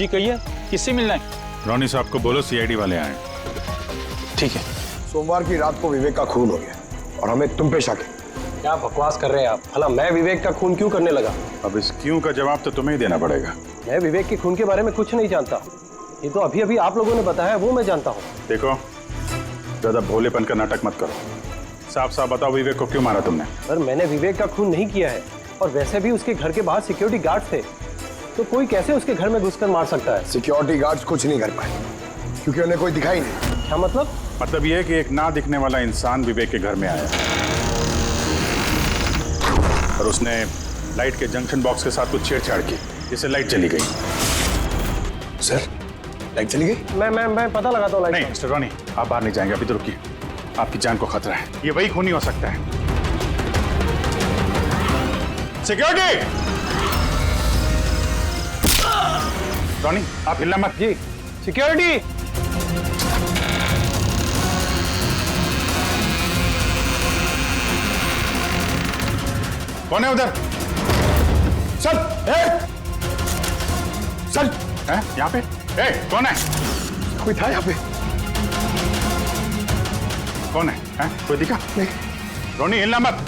जी कहिए, किससे मिलना है? रोनी साहब को बोलो सीआईडी वाले आए। ठीक है। सोमवार की रात को विवेक का खून हो गया और हमें तुम पे शक है। क्या बकवास कर रहे हैं आप? भला मैं विवेक का खून क्यों करने लगा? अब इस क्यों का जवाब तो तुम्हें ही देना पड़ेगा। मैं विवेक के खून के बारे में कुछ नहीं जानता। ये तो अभी अभी आप लोगों ने बताया, वो मैं जानता हूँ। देखो, ज्यादा भोलेपन का नाटक मत करो। साफ साफ बताओ, विवेक को क्यों मारा तुमने? सर, मैंने विवेक का खून नहीं किया है, और वैसे भी उसके घर के बाहर सिक्योरिटी गार्ड थे, तो कोई कैसे उसके घर में घुसकर मार सकता है? सिक्योरिटी गार्ड्स कुछ नहीं कर पाए क्योंकि उन्हें कोई दिखाई नहीं। क्या मतलब? मतलब ये है कि एक ना दिखने वाला इंसान विवेक के घर में आया और उसने लाइट के जंक्शन बॉक्स के साथ कुछ छेड़छाड़ की, जिससे लाइट चली गई। सर, लाइट चली गई? मैं पता लगाता हूँ। नहीं मिस्टर रॉनी, आप बाहर नहीं जाएंगे, अभी तो रुकिए। आपकी जान को खतरा है, ये वही खूनी हो सकता है। सिक्योरिटी! रॉनी, आप हिलना मत। जी, सिक्योरिटी! कौन है उधर? चल, चल, हैं? यहाँ पे? कौन है? कोई था यहाँ पे? कौन है? हैं? कोई दिखा? नहीं। रोनी, हिलना मत।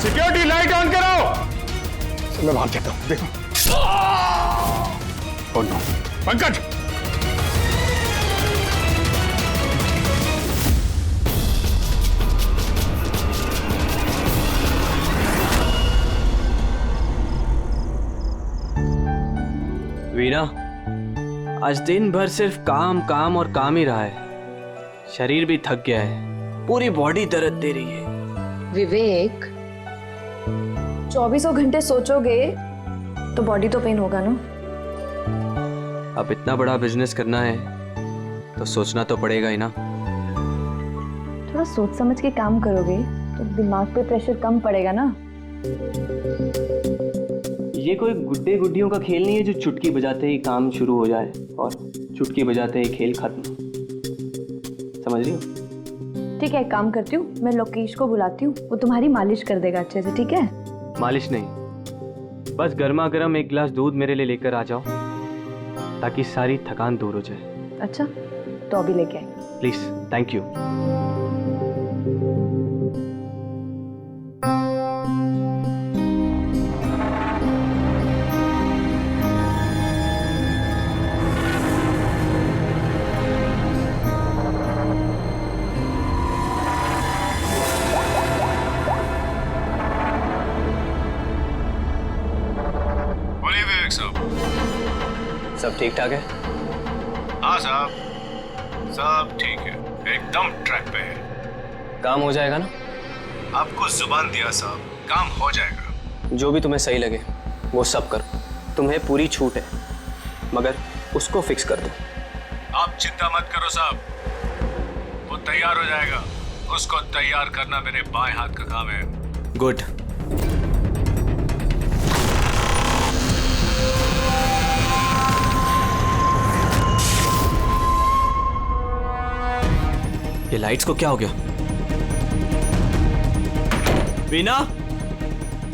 सिक्योरिटी, लाइट ऑन करो। मैं भाग जाता हूँ। देखो। Oh no, Pankaj! वीना, आज दिन भर सिर्फ काम काम और काम ही रहा है। शरीर भी थक गया है, पूरी बॉडी दर्द दे रही है। विवेक, 24 घंटे सोचोगे तो बॉडी तो पेन होगा ना। अब इतना बड़ा बिजनेस करना है तो सोचना तो पड़ेगा ही ना। थोड़ा सोच समझ के काम करोगे तो दिमाग पे प्रेशर कम पड़ेगा ना। ये कोई गुड्डे गुड्डियों का खेल नहीं है जो चुटकी बजाते ही काम शुरू हो जाए और चुटकी बजाते ही खेल खत्म। समझ रही हो? ठीक है, एक काम करती हूँ, मैं लोकेश को बुलाती हूँ, वो तुम्हारी मालिश कर देगा अच्छे से। ठीक है? मालिश नहीं, बस गर्मा गर्म एक गिलास दूध मेरे लिए लेकर आ जाओ ताकि सारी थकान दूर हो जाए। अच्छा, तो अभी लेके आए। Please, thank you. सब ठीक ठाक है? हाँ साहब, सब ठीक है, एकदम ट्रैक पे है। काम हो जाएगा ना? आपको जुबान दिया साहब, काम हो जाएगा। जो भी तुम्हें सही लगे वो सब करो, तुम्हें पूरी छूट है, मगर उसको फिक्स कर दो। आप चिंता मत करो साहब, वो तैयार हो जाएगा। उसको तैयार करना मेरे बाएं हाथ का काम है। गुड। ये लाइट्स को क्या हो गया? वीना,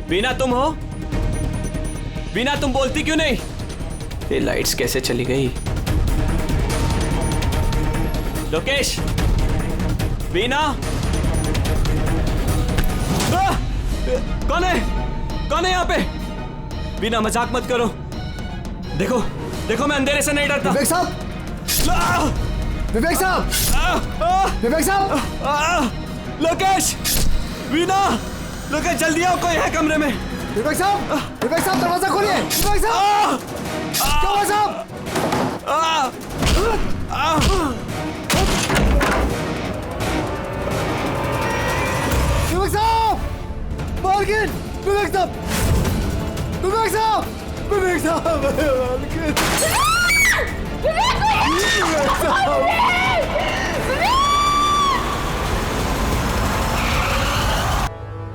वीना तुम हो? वीना, तुम बोलती क्यों नहीं? ये लाइट्स कैसे चली गई? लोकेश, वीना, कौन है? कौन है यहाँ पे? वीना, मजाक मत करो। देखो, देखो, मैं अंधेरे से नहीं डरता। विवेक साहब! विवेक साहब! विवेक साहब! लोकेश! वीना! लोकेश, जल्दी आओ, कोई है कमरे में। विवेक साहब! विवेक साहब, दरवाजा खोलिए! विवेक साहब! क्या हुआ साहब? विवेक साहब! मालकिन! विवेक साहब! विवेक साहब! विवेक साहब! मालकिन!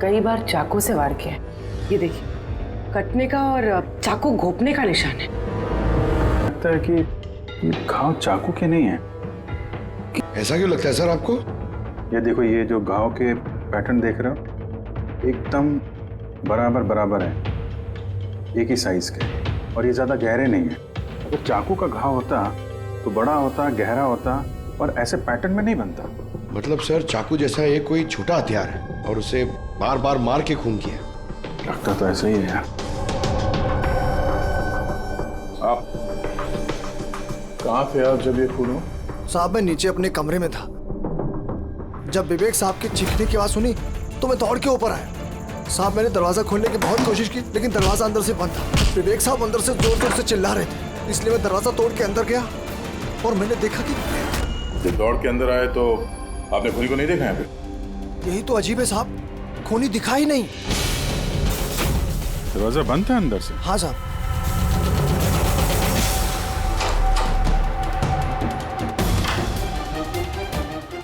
कई बार चाकू से वार किया है। ये देखिए, कटने का और चाकू घोंपने का निशान है। लगता है कि ये घाव चाकू के नहीं है। ऐसा क्यों लगता है सर आपको? ये देखो, ये जो घाव के पैटर्न देख रहे हो, एकदम बराबर बराबर है, एक ही साइज के, और ये ज्यादा गहरे नहीं है। अगर चाकू का घाव होता तो बड़ा होता, गहरा होता और ऐसे पैटर्न में नहीं बनता। मतलब सर चाकू जैसा ये कोई छोटा हथियार है और उसे बार बार मार के खून किया। लगता तो ऐसा ही है यार। आप कहाँ थे आप जब ये खून हुआ? साहब मैं नीचे अपने कमरे में था। जब विवेक साहब की चीखने की आवाज सुनी तो मैं दौड़ के ऊपर आया। साहब मैंने दरवाजा खोलने की बहुत कोशिश की लेकिन दरवाजा अंदर से बंद था। विवेक साहब अंदर से जोर जोर से चिल्ला रहे थे, इसलिए मैं दरवाजा तोड़ के अंदर गया और मैंने देखा कि जब दौड़ के अंदर आए तो आपने खूनी को नहीं देखा यहाँ पे? यही तो अजीब है साहब, खूनी दिखा ही नहीं। दरवाजा बंद था अंदर से? हाँ साहब।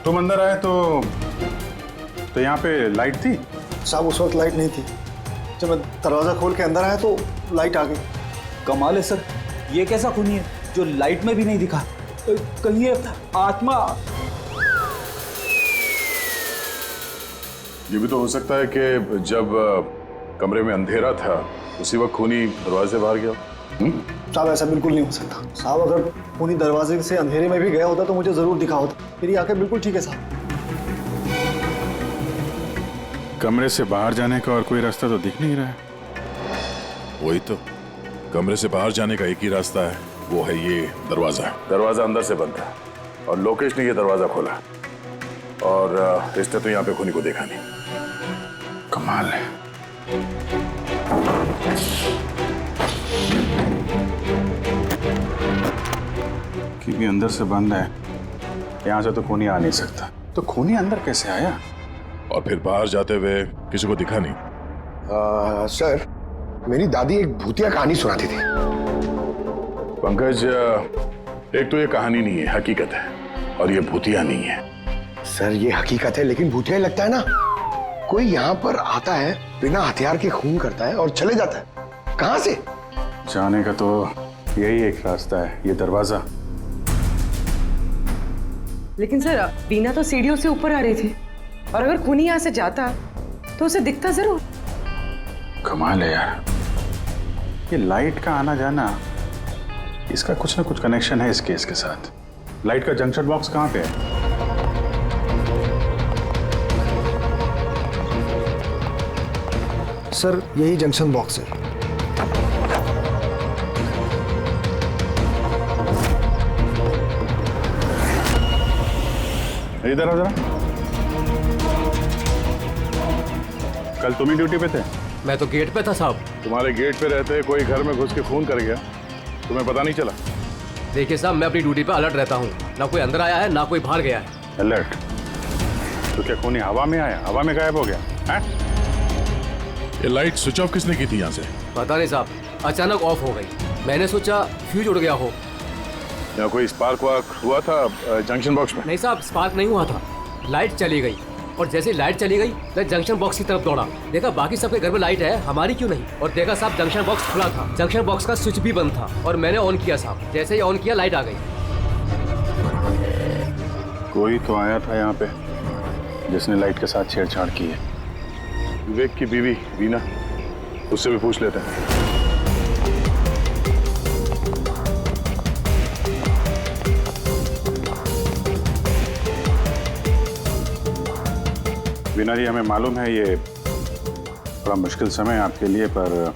तुम अंदर आए तो यहाँ पे लाइट थी? साहब उस वक्त लाइट नहीं थी। जब मैं दरवाजा खोल के अंदर आया तो लाइट आ गई। कमाल है सर, ये कैसा खूनी है जो लाइट में भी नहीं दिखा? कहीं ये आत्मा? ये भी तो हो सकता है कि जब कमरे में अंधेरा था उसी वक्त खूनी दरवाजे से बाहर गया। साहब ऐसा बिल्कुल नहीं हो सकता। साहब अगर खूनी दरवाजे से अंधेरे में भी गया होता तो मुझे जरूर दिखा होता। मेरी आंखें बिल्कुल ठीक है साहब। कमरे से बाहर जाने का और कोई रास्ता तो दिख नहीं रहा है। वही तो, कमरे से बाहर जाने का एक ही रास्ता है, वो है ये दरवाजा। दरवाजा अंदर से बंद था और लोकेश ने ये दरवाजा खोला और इसने तो यहाँ पे खूनी को देखा नहीं। कमाल है। क्योंकि अंदर से बंद है, यहाँ से तो खूनी आ नहीं सकता। तो खूनी अंदर कैसे आया? और फिर बाहर जाते हुए किसी को दिखा नहीं? सर मेरी दादी एक भूतिया कहानी सुनाती थी। पंकज, एक तो ये कहानी नहीं है, हकीकत है, और ये भूतिया नहीं है। सर ये हकीकत है लेकिन भूतिया ही लगता है ना। कोई यहाँ पर आता है, बिना हथियार के खून करता है और चले जाता है। कहाँ से? जाने का तो यही एक रास्ता है, ये दरवाजा। लेकिन सर बीना तो सीढ़ियों से ऊपर आ रही थी और अगर खूनी यहाँ से जाता तो उसे दिखता जरूर। कमाल है यार, ये लाइट का आना जाना, इसका कुछ ना कुछ कनेक्शन है इस केस के साथ। लाइट का जंक्शन बॉक्स कहाँ पे है? सर यही जंक्शन बॉक्स है। इधर आओ जरा। कल तुम ही ड्यूटी पे थे? मैं तो गेट पे था साहब। तुम्हारे गेट पे रहते कोई घर में घुस के खून कर गया, तुम्हें पता नहीं चला? देखिए साहब, मैं अपनी ड्यूटी पे अलर्ट रहता हूँ, ना कोई अंदर आया है ना कोई बाहर गया है। अलर्ट? तो क्या खूनी हवा में आया, हवा में गायब हो गया है? ये लाइट स्विच ऑफ किसने की थी यहाँ से? पता नहीं साहब, अचानक ऑफ हो गई। मैंने सोचा फ्यूज उड़ गया हो। या कोई स्पार्क वार्क हुआ था जंक्शन बॉक्स में? नहीं साहब, स्पार्क नहीं हुआ था, लाइट चली गई और जैसे लाइट चली गई मैं जंक्शन बॉक्स की तरफ दौड़ा। देखा बाकी सबके घर में लाइट है, हमारी क्यों नहीं? और देखा साहब जंक्शन बॉक्स खुला था, जंक्शन बॉक्स का स्विच भी बंद था और मैंने ऑन किया साहब। जैसे ही ऑन किया लाइट आ गई। कोई तो आया था यहाँ पे जिसने लाइट के साथ छेड़छाड़ की है। विवेक की बीवी वीना, उससे भी पूछ लेते हैं। वीना जी, हमें मालूम है ये बड़ा मुश्किल समय है आपके लिए, पर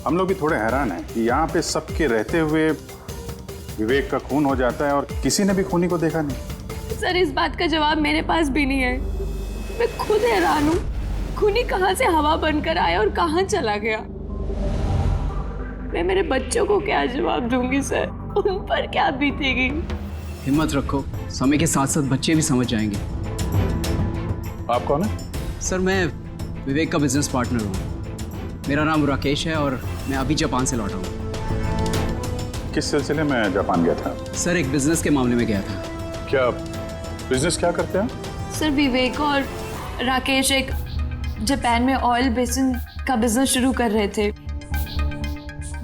हम लोग भी थोड़े हैरान हैं कि यहाँ पे सबके रहते हुए विवेक का खून हो जाता है और किसी ने भी खूनी को देखा नहीं। सर इस बात का जवाब मेरे पास भी नहीं है। मैं खुद हैरान हूँ, खूनी कहाँ से हवा बनकर आया और कहाँ चला गया। मैं मेरे बच्चों को क्या जवाब दूंगी सर, उन पर क्या बीतेगी? हिम्मत रखो, समय के साथ साथ बच्चे भी समझ जाएंगे। आप कौन है? सर मैं विवेक का बिजनेस पार्टनर हूँ। मेरा नाम राकेश है और मैं अभी जापान से लौटा हूँ। किस सिलसिले में जापान गया था? सर एक बिजनेस के मामले में गया था। क्या बिजनेस क्या करते हैं? सर विवेक और राकेश एक जापान में ऑयल बेसिन का बिजनेस शुरू कर रहे थे।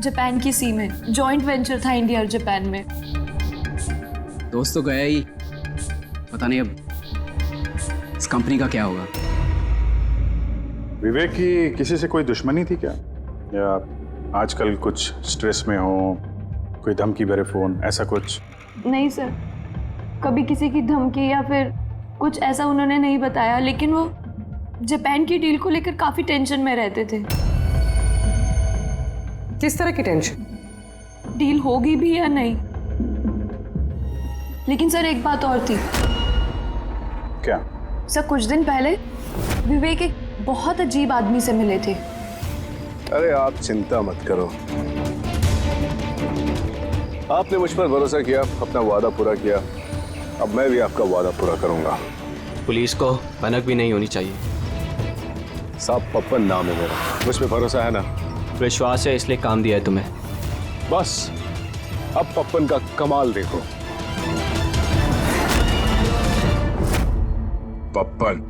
जापान की सी में जॉइंट वेंचर था इंडिया और जापान में। दोस्त तो गया ही, पता नहीं अब इस कंपनी का क्या होगा। विवेक की किसी से कोई दुश्मनी थी क्या, या आजकल कुछ स्ट्रेस में हो कोई धमकी भरे फोन, ऐसा कुछ? नहीं सर, कभी किसी की धमकी या फिर कुछ ऐसा उन्होंने नहीं बताया, लेकिन वो जापान की डील को लेकर काफी टेंशन में रहते थे। किस तरह की टेंशन? डील होगी भी या नहीं। लेकिन सर एक बात और थी। क्या? सर कुछ दिन पहले विवेक एक बहुत अजीब आदमी से मिले थे। अरे आप चिंता मत करो, आपने मुझ पर भरोसा किया, अपना वादा पूरा किया, अब मैं भी आपका वादा पूरा करूंगा। पुलिस को भनक भी नहीं होनी चाहिए। साहब पप्पन नाम है मेरा, मुझ पे भरोसा है ना? विश्वास है इसलिए काम दिया है तुम्हें। बस अब पप्पन का कमाल देखो। पप्पन?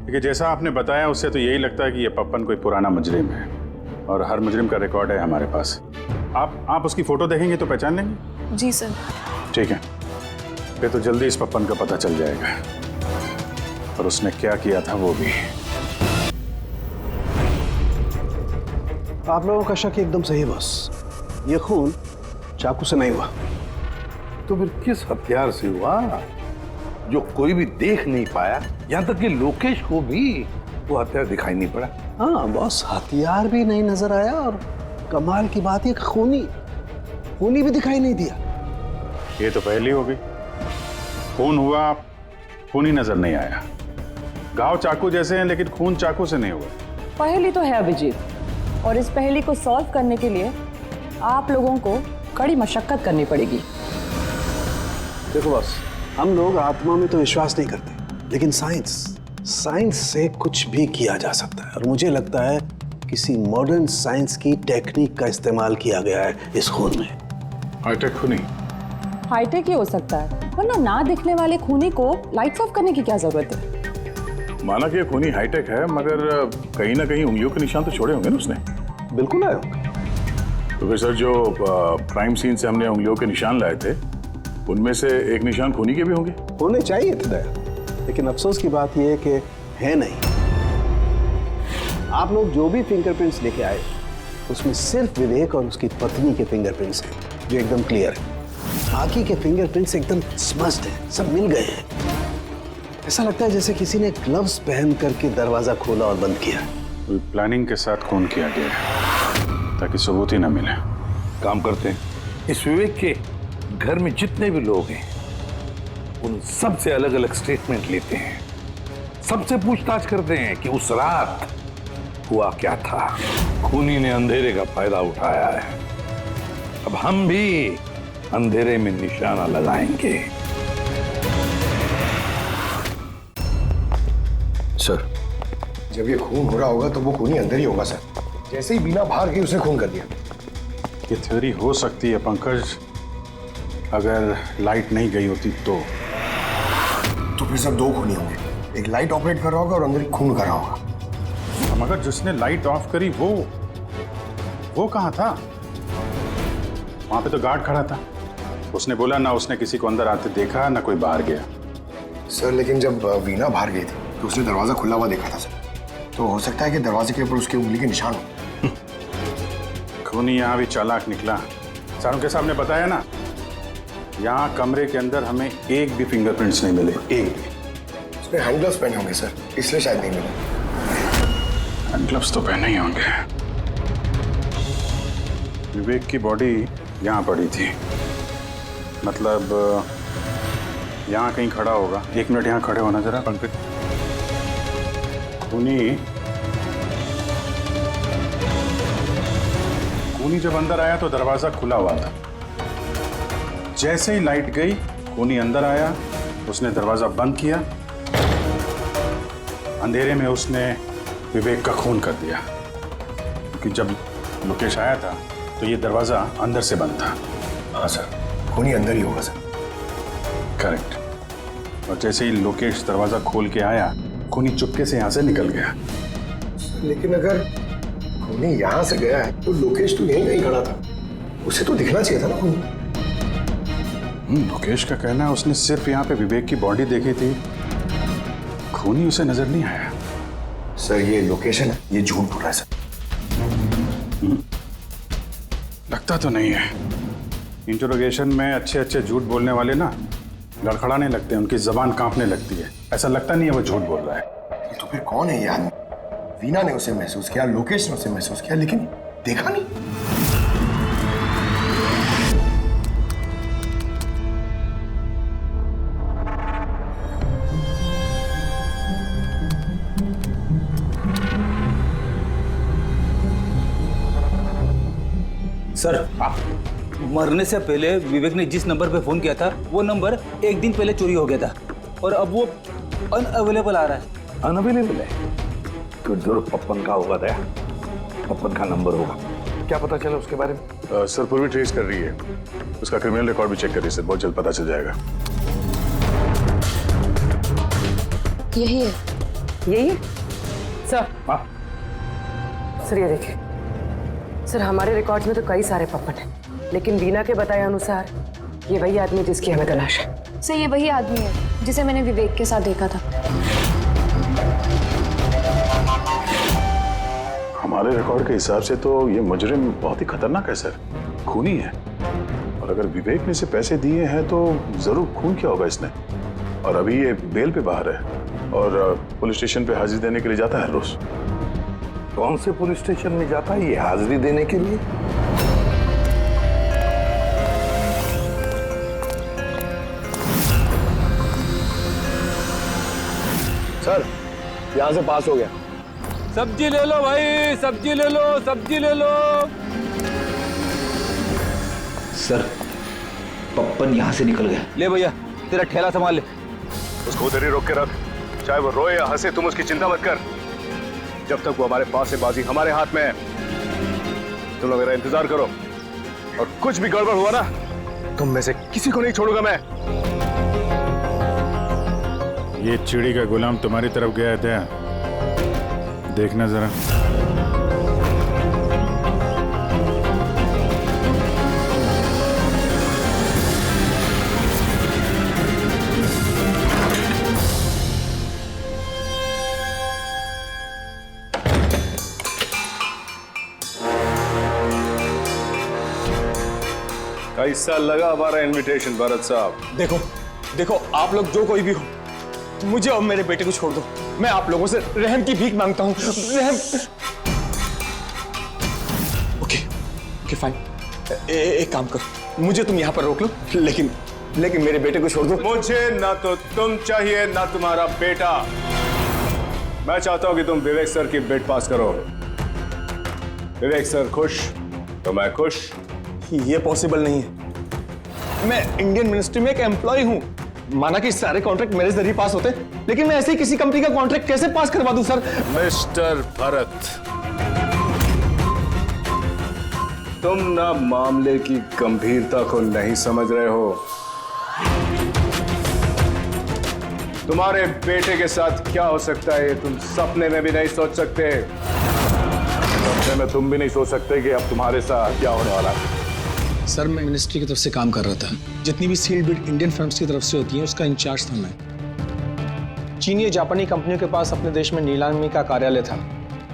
देखिए, जैसा आपने बताया उससे तो यही लगता है कि ये पप्पन कोई पुराना मुजरिम है और हर मुजरिम का रिकॉर्ड है हमारे पास। आप उसकी फोटो देखेंगे तो पहचान लेंगे? जी सर। ठीक है, फिर तो जल्दी इस पप्पन का पता चल जाएगा और उसने क्या किया था वो भी। आप लोगों का शक एकदम सही है बॉस, ये खून चाकू से नहीं हुआ। तो फिर किस हथियार से हुआ जो कोई भी देख नहीं पाया, यहाँ तक कि लोकेश को भी वो हथियार दिखाई नहीं पड़ा? हाँ बॉस, हथियार भी नहीं नजर आया और कमाल की बात है खूनी भी दिखाई नहीं दिया। ये तो पहली हो गई, खून हुआ, खून ही नजर नहीं आया। घाव चाकू जैसे हैं लेकिन खून चाकू से नहीं हुआ। पहेली तो है अभिजीत, और इस पहेली को सॉल्व करने के लिए आप लोगों को कड़ी मशक्कत करनी पड़ेगी। देखो बॉस, हम लोग आत्मा में तो विश्वास नहीं करते, लेकिन साइंस से कुछ भी किया जा सकता है और मुझे लगता है किसी मॉडर्न साइंस की टेक्निक का इस्तेमाल किया गया है इस खून में। हाईटेक खूनी? हाईटेक ही हो सकता है, वरना ना दिखने वाले खूनी को लाइट्स ऑफ करने की क्या जरूरत है? माना कि ये खूनी हाईटेक है, मगर कहीं ना कहीं उंगलियों के निशान तो छोड़े होंगे ना उसने। बिल्कुल आए होंगे। तो फिर सर, जो क्राइम सीन से हमने उंगलियों के निशान लाए थे उनमें से एक निशान खूनी के भी होंगे। होने चाहिए थे दया, लेकिन अफसोस की बात यह है कि है नहीं। आप लोग जो भी फिंगरप्रिंट्स लेके आए उसमें सिर्फ विवेक और उसकी पत्नी के फिंगरप्रिंट्स हैं जो एकदम क्लियर है। बाकी के फिंगरप्रिंट्स एकदम स्मस्ट हैं, सब मिल गए हैं। ऐसा लगता है जैसे किसी ने ग्लव्स पहन करके दरवाजा खोला और बंद किया। प्लानिंग के साथ खून किया गया है ताकि सबूत ही ना मिले। काम करते हैं, इस विवेक के घर में जितने भी लोग हैं उन सब से अलग अलग स्टेटमेंट लेते हैं, सबसे पूछताछ करते हैं कि उस रात हुआ क्या था। खूनी ने अंधेरे का फायदा उठाया है, अब हम भी अंधेरे में निशाना लगाएंगे। सर, जब ये खून हो रहा होगा तो वो खूनी अंदर ही होगा सर। जैसे ही बीना बाहर गई उसने खून कर दिया। ये थ्योरी हो सकती है पंकज, अगर लाइट नहीं गई होती तो फिर सब दो खूनी होंगे, एक लाइट ऑपरेट कर रहा होगा और अंदर खून कर रहा होगा। मगर जिसने लाइट ऑफ करी वो कहाँ था? वहां पे तो गार्ड खड़ा था, उसने बोला ना उसने किसी को अंदर आते देखा ना कोई बाहर गया। सर लेकिन जब वीना बाहर गई थी तो उसने दरवाजा खुला हुआ देखा था सर, तो हो सकता है कि दरवाजे के ऊपर उसकी उंगली के निशान हो। खूनी यहाँ भी चालाक निकला। चाणक्य साहब ने बताया ना, यहाँ कमरे के अंदर हमें एक भी फिंगरप्रिंट्स नहीं मिले, एक भी। उसने हैंड ग्लव्स पहने होंगे सर, इसलिए शायद नहीं मिले। हैंड ग्लव्स तो पहने ही होंगे। विवेक की बॉडी यहाँ पड़ी थी, मतलब यहाँ कहीं खड़ा होगा। 1 मिनट यहाँ खड़े होना जरा पंकज। खूनी जब अंदर आया तो दरवाजा खुला हुआ था। जैसे ही लाइट गई खूनी अंदर आया, उसने दरवाजा बंद किया, अंधेरे में उसने विवेक का खून कर दिया। क्योंकि जब लोकेश आया था तो ये दरवाजा अंदर से बंद था। हाँ सर, खूनी अंदर ही होगा सर। करेक्ट। और जैसे ही लोकेश दरवाजा खोल के आया, खूनी चुपके से यहाँ से निकल गया। लेकिन अगर खूनी यहाँ से गया है तो लोकेश तो यहीं कहीं खड़ा था, उसे तो दिखना चाहिए था ना खूनी। लोकेश का कहना है उसने सिर्फ यहाँ पे विवेक की बॉडी देखी थी, खूनी उसे नजर नहीं आया। सर ये लोकेशन है, ये झूठ बोल रहा है सर। लगता तो नहीं है, इंटरोगेशन में अच्छे अच्छे झूठ बोलने वाले ना लड़खड़ाने लगते हैं, उनकी जबान कांपने लगती है। ऐसा लगता नहीं है वो झूठ बोल रहा है। तो फिर कौन है ये आदमी? वीना ने उसे महसूस किया, लोकेश ने उसे महसूस किया, लेकिन देखा नहीं। सर, मरने से पहले विवेक ने जिस नंबर पे फोन किया था वो नंबर एक दिन पहले चोरी हो गया था और अब वो अनअवेलेबल आ रहा है। अनअवेलेबल है तो जरूर पप्पन का होगा। दया, पप्पन का नंबर होगा। क्या पता चला उसके बारे में? सर पूर्वी ट्रेस कर रही है, उसका क्रिमिनल रिकॉर्ड भी चेक कर रही है सर, बहुत जल्द पता चल जाएगा। यही है। यही है सर। हाँ सर ये देखिए सर, हमारे रिकॉर्ड्स में तो कई सारे पप्पन हैं, लेकिन वीना के बताए अनुसार ये वही आदमी जिसकी हमें तलाश है। सर ये वही आदमी है जिसे मैंने विवेक के साथ देखा था। हमारे रिकॉर्ड के हिसाब से तो ये मुजरिम बहुत ही खतरनाक है सर, खूनी है। और अगर विवेक ने इसे पैसे दिए हैं तो जरूर खून किया होगा इसने। और अभी ये बेल पे बाहर है और पुलिस स्टेशन पे हाजिरी देने के लिए जाता है रोज। कौन से पुलिस स्टेशन में जाता है ये हाजिरी देने के लिए? सर यहां से पास हो गया। सब्जी ले लो भाई, सब्जी ले लो, सब्जी ले लो। सर, पप्पन यहाँ से निकल गया। ले भैया, तेरा ठेला संभाल ले। उसको उधर ही रोक के रख, चाहे वो रोए या हंसे, तुम उसकी चिंता मत कर। जब तक वो हमारे पास है, बाजी हमारे हाथ में है। तुम लोग मेरा इंतजार करो और कुछ भी गड़बड़ हुआ ना, तुम में से किसी को नहीं छोड़ूंगा मैं। ये चिड़ी का गुलाम तुम्हारी तरफ गया था, देखना जरा। कैसा लगा हमारा इनविटेशन भरत साहब? देखो देखो, आप लोग जो कोई भी हो, मुझे और मेरे बेटे को छोड़ दो। मैं आप लोगों से रहम की भीख मांगता हूँ। रहम। Okay fine. एक काम करो, मुझे तुम यहाँ पर रोक लो, लेकिन मेरे बेटे को छोड़ दो। मुझे ना तो तुम चाहिए ना तुम्हारा बेटा। मैं चाहता हूं कि तुम विवेक सर की बिड पास करो। विवेक सर खुश तो मैं खुश। ये पॉसिबल नहीं है। मैं इंडियन मिनिस्ट्री में एक एम्प्लॉय हूँ। माना कि सारे कॉन्ट्रैक्ट मेरे जरिए पास होते, लेकिन मैं ऐसे ही किसी कंपनी का कॉन्ट्रैक्ट कैसे पास करवा दूं सर? मिस्टर भरत, तुम ना मामले की गंभीरता को नहीं समझ रहे हो। तुम्हारे बेटे के साथ क्या हो सकता है ये तुम सपने में भी नहीं सोच सकते। सपने में तुम भी नहीं सोच सकते कि अब तुम्हारे साथ क्या होने वाला है। सर मैं मिनिस्ट्री की तरफ से काम कर रहा था। जितनी भी सील बिड इंडियन फर्म्स की तरफ से होती हैं उसका इंचार्ज था मैं। चीनी या जापानी कंपनियों के पास अपने देश में नीलामी का कार्यालय था,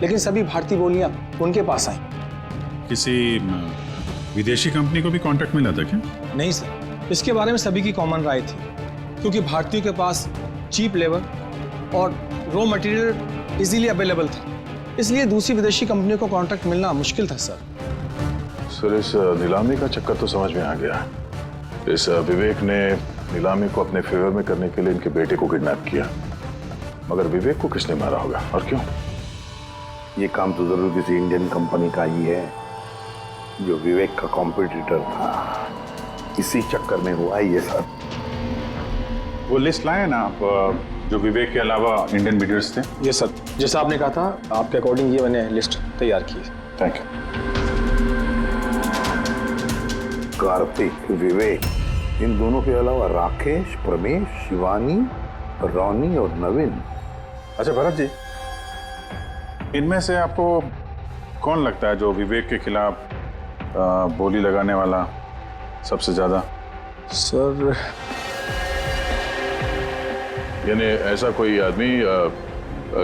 लेकिन सभी भारतीय बोलियां उनके पास आई। किसी विदेशी कंपनी को भी कॉन्ट्रैक्ट मिला था क्या? नहीं सर, इसके बारे में सभी की कॉमन राय थी, क्योंकि भारतीयों के पास चीप लेबर और रॉ मटेरियल इजीली अवेलेबल था, इसलिए दूसरी विदेशी कंपनियों को कॉन्ट्रैक्ट मिलना मुश्किल था सर। सर इस नीलामी का चक्कर तो समझ में आ गया। इस विवेक ने नीलामी को अपने फेवर में करने के लिए इनके बेटे को किडनैप किया, मगर विवेक को किसने मारा होगा और क्यों? ये काम तो जरूर किसी इंडियन कंपनी का ही है जो विवेक का कॉम्पिटिटर था। इसी चक्कर में हुआ ये सर। वो लिस्ट लाए ना आप, जो विवेक के अलावा इंडियन बिडर्स थे? ये सर, जैसा आपने कहा था आपके अकॉर्डिंग ये मैंने लिस्ट तैयार की है। Thank you. कार्तिक, विवेक, इन दोनों के अलावा राकेश, प्रमेश, शिवानी, रोनी और नवीन। अच्छा भरत जी, इनमें से आपको कौन लगता है जो विवेक के खिलाफ बोली लगाने वाला सबसे ज्यादा? सर यानी ऐसा कोई आदमी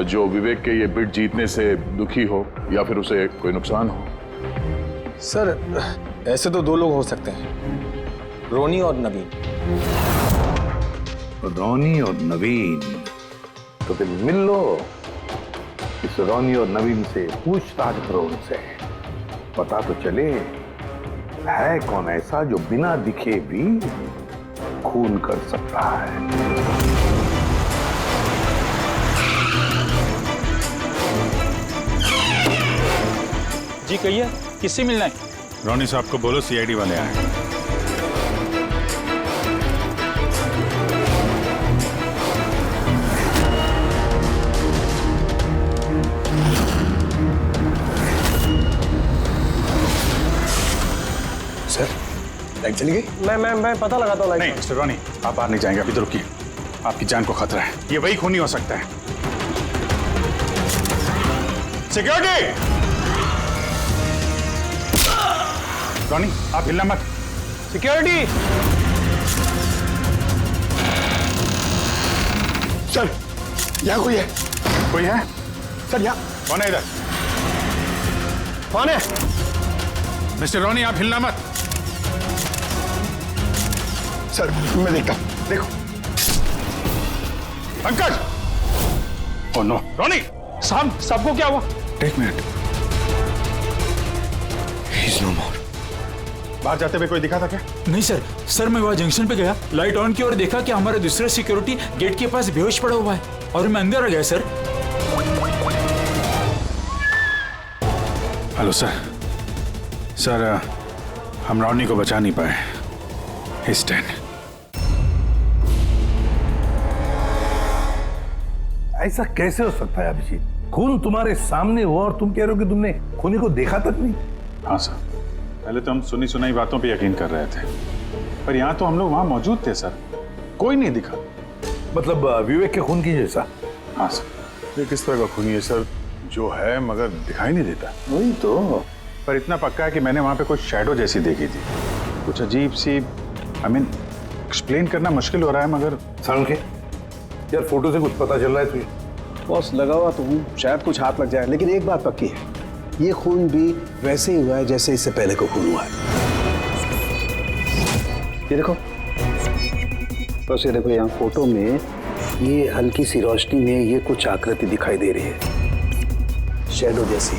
जो विवेक के ये बिड जीतने से दुखी हो या फिर उसे कोई नुकसान हो? सर ऐसे तो दो लोग हो सकते हैं। रोनी और नवीन। रोनी और नवीन, तो फिर मिल लो, इस रोनी और नवीन से पूछताछ करो उनसे, पता तो चले है कौन ऐसा जो बिना दिखे भी खून कर सकता है। जी कहिए, किससे मिलना है? रोनी साहब को बोलो सीआईडी वाले आए। सर लाइट चली गई? मैं पता लगाता हूँ। नहीं मिस्टर रोनी, आप बाहर नहीं जाएंगे, अभी तो रुकिए, आपकी जान को खतरा है, ये वही खूनी हो सकता है। सिक्योरिटी! रोनी आप हिलना मत। सिक्योरिटी! सर यहाँ कोई है? कोई है? सर यहाँ कौन है इधर? कौन है? मिस्टर रोनी आप हिलना मत। सर मैं देखता हूँ, देखो। पंकज! ओह नो, रोनी! साहब, सबको क्या हुआ? एक मिनट। He's no more. बाहर जाते हुए कोई दिखा था क्या? नहीं सर मैं वहाँ जंक्शन पे गया, लाइट ऑन की और देखा कि हमारा दूसरा सिक्योरिटी गेट के पास बेहोश पड़ा हुआ है और मैं अंदर आ गया सर। हेलो सर, हम रोनी को बचा नहीं पाए। He's dead. ऐसा कैसे हो सकता है अभिजीत? खून तुम्हारे सामने हुआ और तुम कह रहे हो कि तुमने खूनी को देखा तक नहीं? हाँ सर, पहले तो हम सुनी सुनाई बातों पे यकीन कर रहे थे, पर यहाँ तो हम लोग वहाँ मौजूद थे सर, कोई नहीं दिखा। मतलब विवेक के खून की जैसा? हाँ सर। ये किस तरह का खूनी है सर, जो है मगर दिखाई नहीं देता? वही तो, पर इतना पक्का है कि मैंने वहाँ पे कुछ शैडो जैसी देखी थी, कुछ अजीब सी, एक्सप्लेन करना मुश्किल हो रहा है मगर। सारुण के यार, फोटो से कुछ पता चल रहा है तुझे? बॉस लगा हुआ तो हूँ, शायद कुछ हाथ लग जाए, लेकिन एक बात पक्की है, ये खून भी वैसे ही हुआ है जैसे इससे पहले को खून हुआ है। ये देखो, बस ये देखो, यहाँ फोटो में ये हल्की सी रोशनी में ये कुछ आकृति दिखाई दे रही है, शैडो जैसी,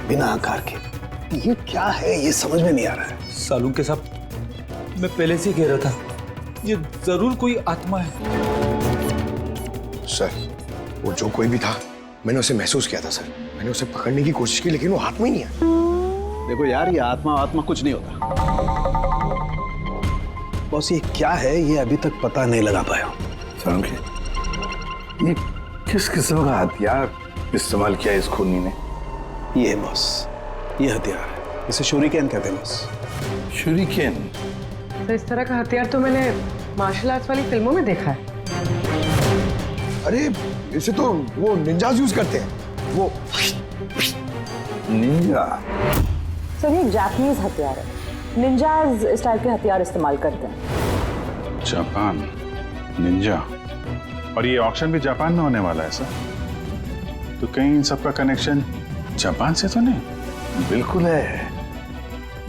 बिना आकार के। ये क्या है, ये समझ में नहीं आ रहा है। सालू के साथ मैं पहले से कह रहा था, ये जरूर कोई आत्मा है। सर वो जो कोई भी था, मैंने उसे महसूस किया था सर, मैंने उसे पकड़ने की कोशिश की लेकिन वो हाथ में ही नहीं आया। देखो यार, ये आत्मा कुछ नहीं होता। बॉस ये क्या है, ये अभी तक पता नहीं लगा पाया। ये किस किस्म का हथियार इस्तेमाल किया इस खूनी ने? ये है बॉस, ये हथियार है, इसे शूरिकेन कहते हैं बॉस। शूरिकेन? तो इस तरह का हथियार तो मैंने मार्शल आर्ट्स वाली फिल्मों में देखा है। अरे इसे तो वो निंजाज यूज करते हैं, वो निंजा। सर ये जापानीज हथियार है, निंजाज स्टाइल के हथियार इस्तेमाल करते हैं। जापान निंजा, और ये ऑक्शन भी जापान में होने वाला है सर, तो कहीं इन सबका कनेक्शन जापान से तो नहीं? बिल्कुल है,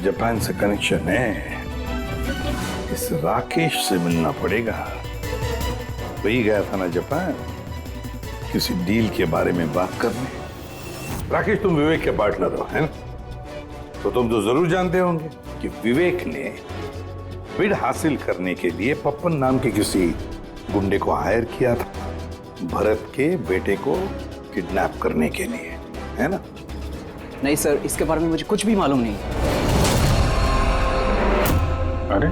जापान से कनेक्शन है। इस राकेश से मिलना पड़ेगा, वही गया था ना जापान किसी डील के बारे में बात करने। राकेश तुम विवेक के पार्टनर हो, है ना? तो तुम तो जरूर जानते होंगे कि विवेक ने बिड हासिल करने के लिए पप्पन नाम के किसी गुंडे को हायर किया था, भरत के बेटे को किडनैप करने के लिए, है ना? नहीं सर, इसके बारे में मुझे कुछ भी मालूम नहीं। अरे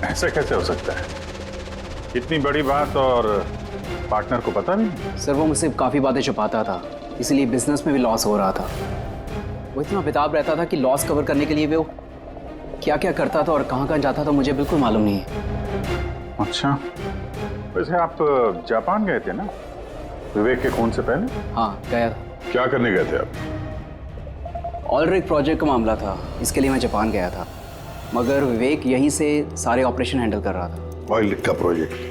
ऐसा कैसे हो सकता है, इतनी बड़ी बात और पार्टनर को पता नहीं? सर वो मुझसे काफ़ी बातें छुपाता था, इसलिए बिजनेस में भी लॉस हो रहा था। वो इतना बेताब रहता था कि लॉस कवर करने के लिए वो क्या क्या करता था और कहाँ कहाँ जाता था मुझे बिल्कुल मालूम नहीं है। अच्छा, वैसे आप जापान गए थे ना विवेक के खून से पहले? हाँ गया था। क्या करने गए थे आप? ऑलरेडी प्रोजेक्ट का मामला था, इसके लिए मैं जापान गया था, मगर विवेक यहीं से सारे ऑपरेशन हैंडल कर रहा था। ऑयल का प्रोजेक्ट?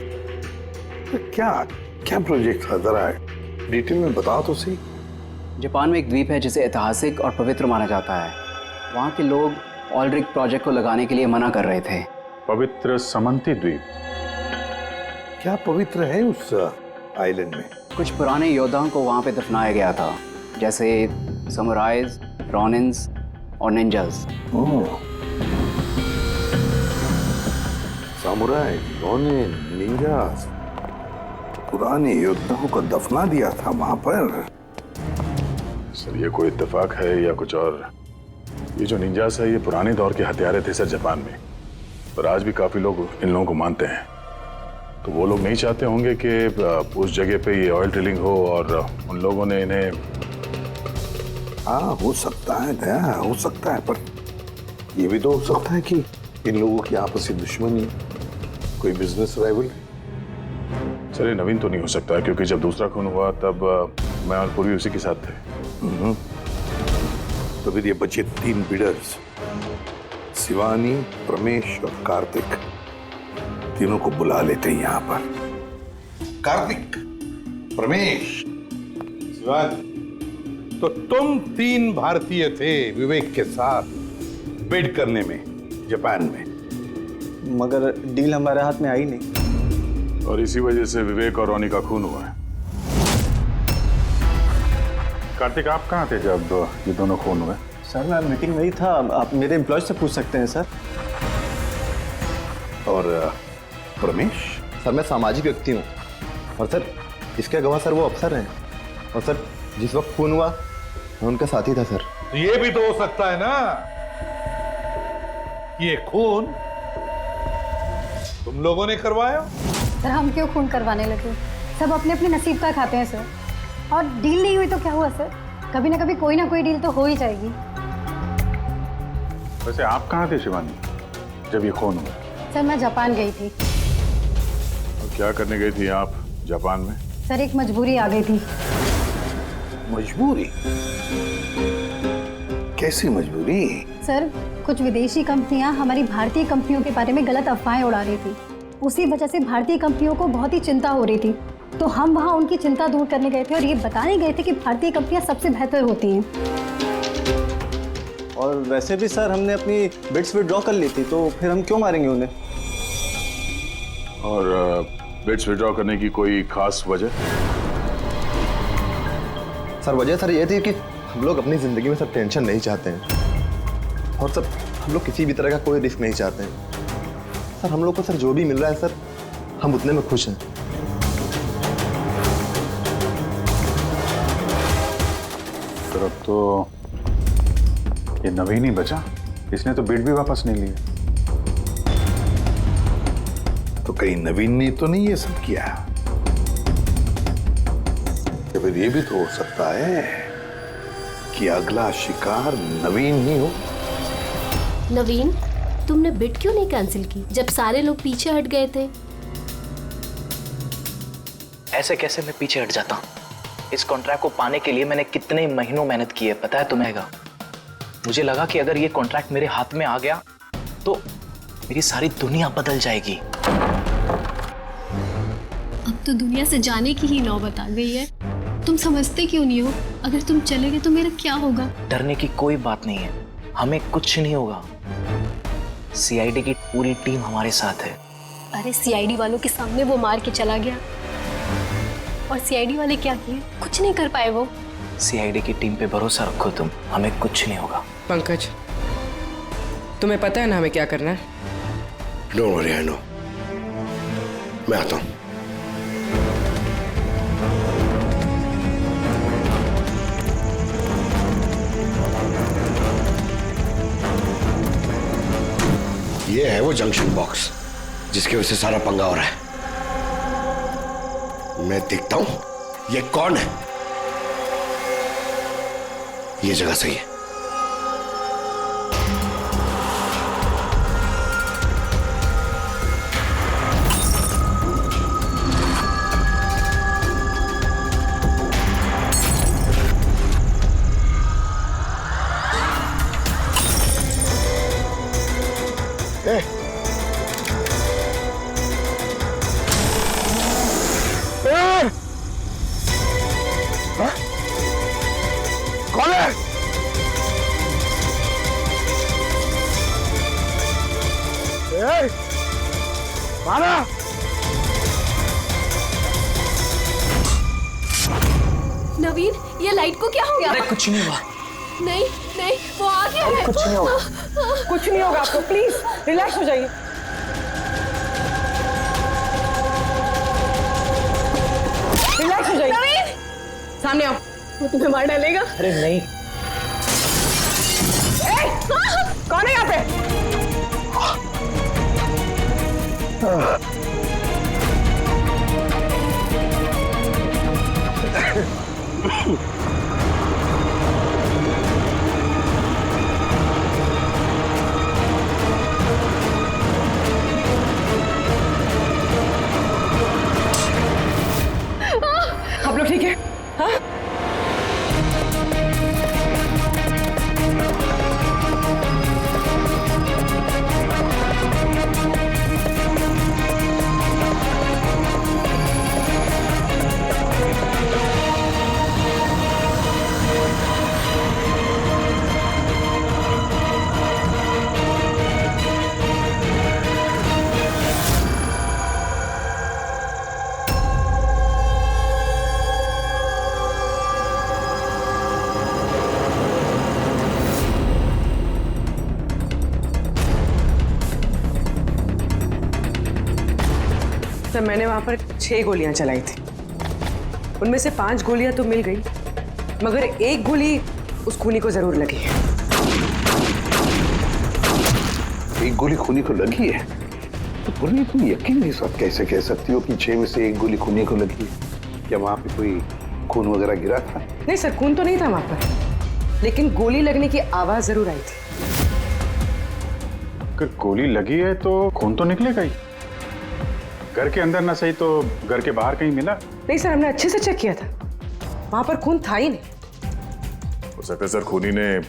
तो क्या प्रोजेक्ट था, जरा डिटेल में बताओ तो सही। जापान में एक द्वीप है जिसे ऐतिहासिक और पवित्र माना जाता है। वहाँ के लोग ऑलरिक प्रोजेक्ट को लगाने के लिए मना कर रहे थे। पवित्र समंती द्वीप? क्या पवित्र है उस आइलैंड में? कुछ पुराने योद्धाओं को वहां पे दफनाया गया था, जैसे समुराइज, रॉनिन्स और निंजास। सामुराई, रोनिन, निंजास, पुराने योद्धाओं को दफना दिया था वहां पर। सर ये कोई इत्तेफाक है या कुछ और? ये जो निंजास है ये पुराने दौर के हथियारे थे सर जापान में, पर आज भी काफी लोग इन लोगों को मानते हैं। तो वो लोग नहीं चाहते होंगे कि उस जगह पे ये ऑयल ड्रिलिंग हो और उन लोगों ने इन्हें। हाँ हो सकता है दया, हो सकता है, पर ये भी तो हो सकता है कि इन लोगों की आपसी दुश्मनी, कोई बिजनेस राइवल। सर ये नवीन तो नहीं हो सकता, क्योंकि जब दूसरा खून हुआ तब मैं और पूर्वी उसी के साथ थे। तो फिर ये बचे 3 बिडर्स, शिवानी, प्रमेश और कार्तिक, तीनों को बुला लेते हैं यहाँ पर। कार्तिक, प्रमेश, शिवानी, तो तुम 3 भारतीय थे विवेक के साथ बिड करने में जापान में, मगर डील हमारे हाथ में आई नहीं, और इसी वजह से विवेक और रोनी का खून हुआ है। कार्तिक आप कहाँ थे जब ये दोनों खून हुए? सर मैं मीटिंग में ही था, आप मेरे एम्प्लॉय से पूछ सकते हैं सर। और प्रमेश? सर मैं सामाजिक व्यक्ति हूँ, और सर इसके गवाह सर वो अफसर हैं, और सर जिस वक्त खून हुआ मैं उनका साथी था सर। तो ये भी तो हो सकता है ना कि ये खून तुम लोगों ने करवाया? सर हम क्यों खून करवाने लगे? सब अपने अपने नसीब का खाते हैं सर, और डील नहीं हुई तो क्या हुआ सर? कभी ना कोई डील तो हो ही जाएगी। वैसे आप कहाँ थे शिवानी जब ये खून हुआ? सर मैं जापान गई थी। और क्या करने गई थी आप जापान में? सर एक मजबूरी आ गई थी। मजबूरी? कैसी मजबूरी? सर कुछ विदेशी कंपनियां हमारी भारतीय कंपनियों के बारे में गलत अफवाहें उड़ा रही थी, उसी वजह से भारतीय कंपनियों को बहुत ही चिंता हो रही थी। तो हम वहाँ उनकी चिंता दूर करने गए थे और ये बताने गए थे कि भारतीय कंपनियां सबसे बेहतर होती हैं। और वैसे भी सर हमने अपनी बिड्स विड्रॉ कर ली थी, तो फिर हम क्यों मारेंगे उन्हें? और बिड्स विड्रॉ करने की कोई खास वजह? सर वजह सर ये थी कि हम लोग अपनी जिंदगी में सर टेंशन नहीं चाहते हैं, और सर हम लोग किसी भी तरह का कोई रिस्क नहीं चाहते हैं। सर हम लोग को सर जो भी मिल रहा है सर हम उतने में खुश हैं। सर अब तो ये नवीन ही बचा, इसने तो बिड भी वापस नहीं लिया। तो कहीं नवीन ने तो नहीं ये सब किया? या फिर ये भी तो हो सकता है कि अगला शिकार नवीन ही हो। नवीन, तुमने बिड क्यों नहीं कैंसिल की जब सारे लोग पीछे हट गए थे? ऐसे कैसे मैं पीछे हट जाता? इस कॉन्ट्रैक्ट को पाने के लिए मैंने कितने महीनों मेहनत की है पता है तुम्हें? मुझे लगा कि अगर ये कॉन्ट्रैक्ट मेरे हाथ में आ गया तो मेरी सारी दुनिया बदल जाएगी। अब तो दुनिया से जाने की ही नौबत आ गई है। तुम समझते क्यों नहीं हो? अगर तुम चले गए तो मेरा क्या होगा? डरने की कोई बात नहीं है, हमें कुछ नहीं होगा। सीआईडी की पूरी टीम हमारे साथ है। अरे सीआईडी वालों के सामने वो मार के चला गया, और सीआईडी वाले क्या किए? कुछ नहीं कर पाए वो। सीआईडी की टीम पे भरोसा रखो तुम, हमें कुछ नहीं होगा। पंकज तुम्हें पता है ना हमें क्या करना है? Don't worry, I know. मैं आता हूँ। ये है वो जंक्शन बॉक्स जिसकी वजह से सारा पंगा हो रहा है। मैं देखता हूं ये कौन है। ये जगह सही है। कौन है? नवीन, ये लाइट को क्या हो गया? अरे कुछ नहीं हुआ। नहीं नहीं, वो आ गया है। कुछ नहीं होगा, कुछ नहीं होगा आपको, प्लीज रिलैक्स हो जाइए। रिलैक्स हो जाइए। नवीन, सामने आओ, वो तुम्हें मार डालेगा। अरे नहीं। कौन है यहाँ पे? आप लोग ठीक है? हाँ? सर, मैंने वहां पर 6 गोलियां चलाई थी। उनमें से 5 गोलियां तो मिल गई, मगर एक गोली उस खूनी को जरूर लगी है। एक गोली खूनी को लगी है? तो पूरी तुम यकीन के साथ कैसे कह सकती हो कि 6 में से एक गोली खूनी को लगी है? क्या वहां पे कोई खून वगैरह गिरा था? नहीं सर, खून तो नहीं था वहां पर, लेकिन गोली लगने की आवाज जरूर आई थी। अगर गोली लगी है तो खून तो निकलेगा ही। घर के अंदर ना सही तो घर के बाहर कहीं मिला? नहीं सर, हमने अच्छे से चेक किया था, वहां पर खून था ही नहीं। हो सकता है सर खूनी ने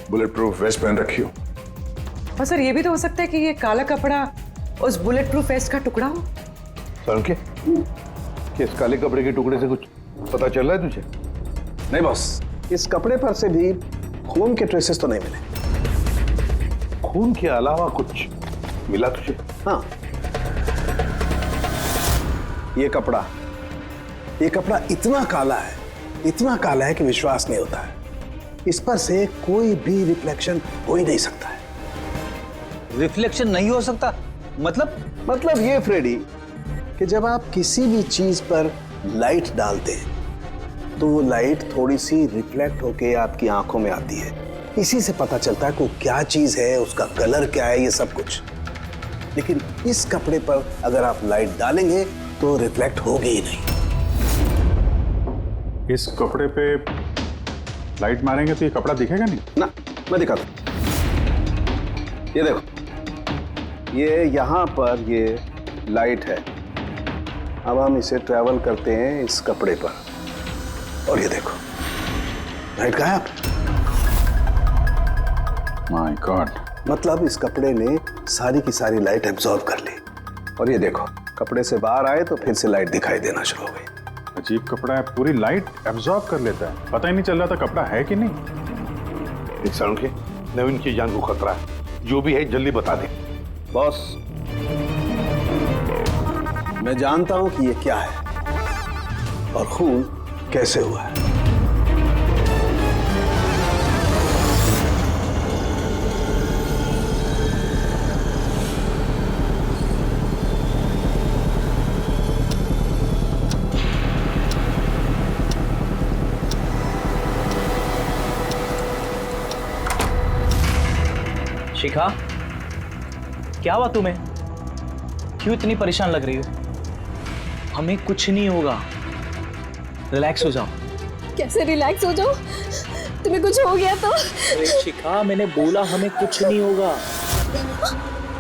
बुलेट प्रूफ वेस्ट पहन रखी हो। और सर, ये भी तो हो सकता है कि ये काला कपड़ा उस बुलेट प्रूफ वेस्ट का टुकड़ा हो। सर के इस काले कपड़े के टुकड़े से कुछ पता चल रहा है तुझे? नहीं बॉस, इस कपड़े पर से भी खून के ट्रेसेस तो नहीं मिले। खून के अलावा कुछ मिला तुझे? हाँ, ये कपड़ा इतना काला है कि विश्वास नहीं होता है। इस पर से कोई भी रिफ्लेक्शन हो ही नहीं सकता है। रिफ्लेक्शन नहीं हो सकता? मतलब ये फ्रेडी कि जब आप किसी भी चीज पर लाइट डालते हैं तो वो लाइट थोड़ी सी रिफ्लेक्ट होके आपकी आंखों में आती है। इसी से पता चलता है कि वो क्या चीज है, उसका कलर क्या है, ये सब कुछ। लेकिन इस कपड़े पर अगर आप लाइट डालेंगे तो रिफ्लेक्ट होगी ही नहीं। इस कपड़े पे लाइट मारेंगे तो ये कपड़ा दिखेगा नहीं ना। मैं दिखाता हूं, ये देखो, ये यहां पर ये लाइट है। अब हम इसे ट्रैवल करते हैं इस कपड़े पर, और ये देखो लाइट गायब। माय गॉड, मतलब इस कपड़े ने सारी की सारी लाइट एब्जॉर्ब कर ली। और ये देखो, कपड़े से बाहर आए तो फिर से लाइट दिखाई देना शुरू हो गई। अजीब कपड़ा है, पूरी लाइट एब्जॉर्ब कर लेता है। पता ही नहीं चल रहा था कपड़ा है कि नहीं। एक साउंड के नवीन की जान को खतरा है, जो भी है जल्दी बता दे। बॉस, मैं जानता हूं कि ये क्या है और खून कैसे हुआ है। शिखा, क्या हुआ तुम्हें? क्यों इतनी परेशान लग रही हो? हमें कुछ नहीं होगा, रिलैक्स हो जाओ। कैसे रिलैक्स हो जाओ? तुम्हें कुछ हो गया तो? अरे शिखा, मैंने बोला हमें कुछ नहीं होगा।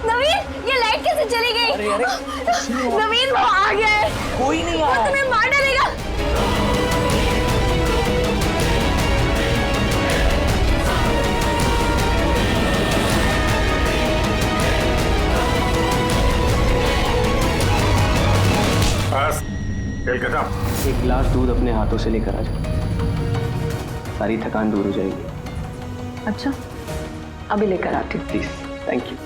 नवीन, ये लाइट कैसे चली गई? अरे नवीन, वो आ गया है। कोई नहीं वो तुम्हें मार डालेगा। एक गिलास दूध अपने हाथों से लेकर आ जाओ, सारी थकान दूर हो जाएगी। अच्छा, अभी लेकर आती हूँ। Please, thank you.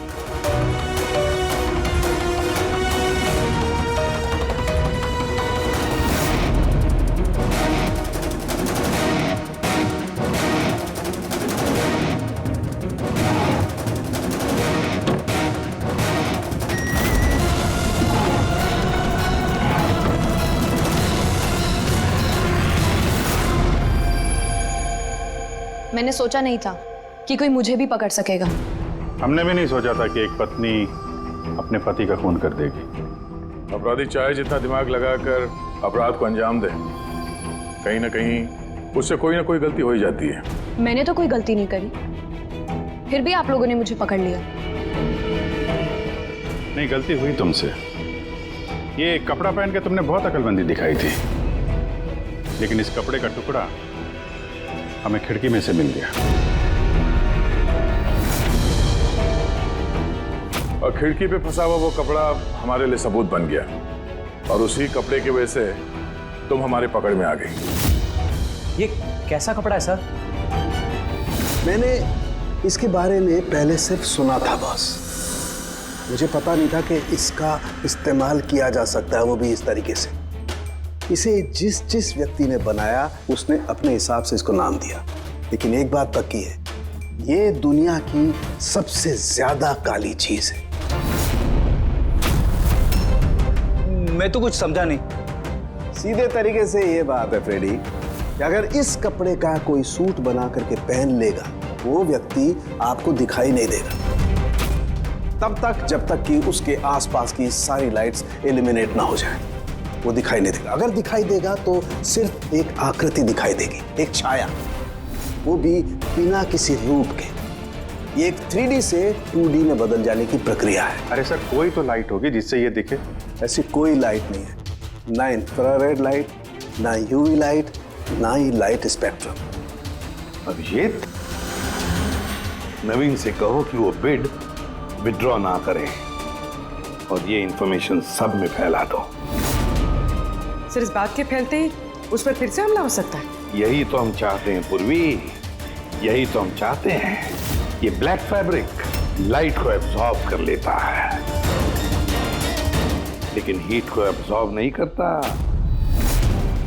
मैंने सोचा नहीं था कि कोई मुझे भी पकड़ सकेगा। हमने भी नहीं सोचा था कि एक पत्नी अपने पति का खून कर देगी। अपराधी चाहे जितना दिमाग लगाकर अपराध को अंजाम दे, कहीं ना कहीं उससे कोई ना कोई गलती हो ही जाती है। मैंने तो कोई गलती नहीं करी, फिर भी आप लोगों ने मुझे पकड़ लिया। नहीं, गलती हुई तुमसे। ये कपड़ा पहन के तुमने बहुत अकलमंदी दिखाई थी, लेकिन इस कपड़े का टुकड़ा हमें खिड़की में से मिल गया। और खिड़की पे फंसा हुआ वो कपड़ा हमारे लिए सबूत बन गया, और उसी कपड़े की वजह से तुम हमारी पकड़ में आ गई। ये कैसा कपड़ा है सर? मैंने इसके बारे में पहले सिर्फ सुना था बॉस। मुझे पता नहीं था कि इसका इस्तेमाल किया जा सकता है, वो भी इस तरीके से। इसे जिस जिस व्यक्ति ने बनाया उसने अपने हिसाब से इसको नाम दिया, लेकिन एक बात पक्की है, ये दुनिया की सबसे ज्यादा काली चीज है। मैं तो कुछ समझा नहीं। सीधे तरीके से ये बात है फ्रेडी कि अगर इस कपड़े का कोई सूट बना करके पहन लेगा, वो व्यक्ति आपको दिखाई नहीं देगा तब तक जब तक कि उसके आसपास की सारी लाइट्स एलिमिनेट ना हो जाए। वो दिखाई नहीं देगा। अगर दिखाई देगा तो सिर्फ एक आकृति दिखाई देगी, एक छाया, वो भी बिना किसी रूप के। ये एक 3D से 2D में बदल जाने की प्रक्रिया है। अरे सर, कोई तो लाइट होगी जिससे ये दिखे। ऐसी कोई लाइट नहीं है, ना इंफ्रारेड लाइट, ना यूवी लाइट, ना ही लाइट स्पेक्ट्रम। अभिजीत, नवीन से कहो कि वो बिड विड्रॉ ना करे और ये इंफॉर्मेशन सब में फैला दो। सर, इस बात के फैलते ही उस पर फिर से हमला हो सकता है। यही तो हम चाहते हैं पूर्वी, यही तो हम चाहते हैं। ये ब्लैक फैब्रिक लाइट को एब्जॉर्ब कर लेता है, लेकिन हीट को एब्जॉर्ब नहीं करता।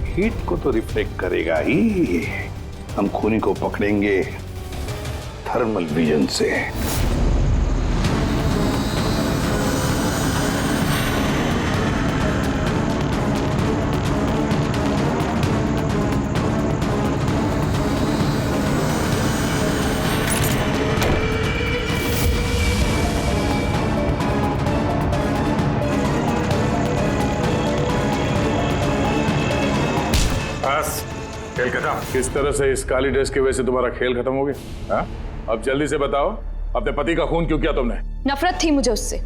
हीट को तो रिफ्लेक्ट करेगा ही। हम खूनी को पकड़ेंगे थर्मल विजन से। खेल खत्म। किस तरह से इस काली ड्रेस की वजह से तुम्हारा खेल खत्म हो गया? हाँ? अब जल्दी से बताओ, अपने पति का खून क्यों किया तुमने? नफरत थी मुझे उससे।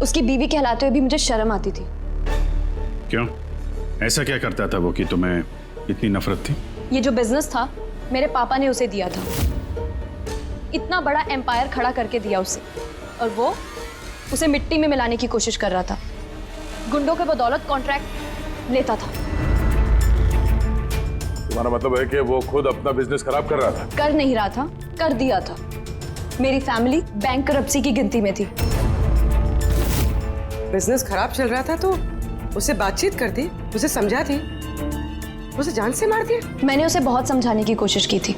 उसकी बीवी कहलाते हुए भी मुझे शर्म आती थी। क्यों? ऐसा क्या करता था वो कि तुम्हें इतनी नफरत थी? ये जो बिजनेस था मेरे पापा ने उसे दिया था। इतना बड़ा एम्पायर खड़ा करके दिया उसे, और वो उसे मिट्टी में मिलाने की कोशिश कर रहा था। गुंडों के बदौलत कॉन्ट्रैक्ट लेता था। तुम्हारा मतलब है कि वो खुद अपना बिजनेस खराब कर रहा था? कर नहीं रहा था, कर दिया था। मेरी फैमिली बैंकरप्सी की गिनती में थी। बिजनेस खराब चल रहा था तो उससे बातचीत करती, उसे समझाती, उसे जान से मार दिया। मैंने उसे बहुत समझाने की कोशिश की थी,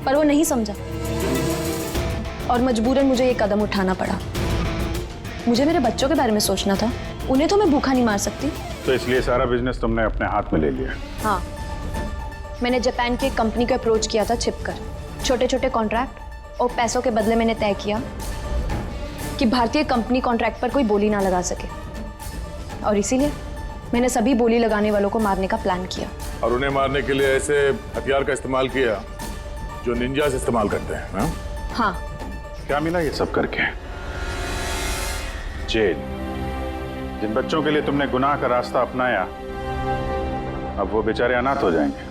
पर वो नहीं समझा, और मजबूरन मुझे ये कदम उठाना पड़ा। मुझे मेरे बच्चों के बारे में सोचना था, उन्हें तो मैं भूखा नहीं मार सकती। तो इसलिए सारा बिजनेस तुमने अपने हाथ में ले लिया? हाँ, मैंने जापान की एक कंपनी को अप्रोच किया था छिपकर। छोटे छोटे कॉन्ट्रैक्ट और पैसों के बदले मैंने तय किया कि भारतीय कंपनी कॉन्ट्रैक्ट पर कोई बोली ना लगा सके, और इसीलिए मैंने सभी बोली लगाने वालों को मारने का प्लान किया। और उन्हें मारने के लिए ऐसे हथियार का इस्तेमाल किया जो निंजास इस्तेमाल करते हैं? हाँ? हाँ। क्या मिला ये सब करके? जेल। जिन बच्चों के लिए तुमने गुनाह का रास्ता अपनाया, अब वो बेचारे अनाथ हो जाएंगे।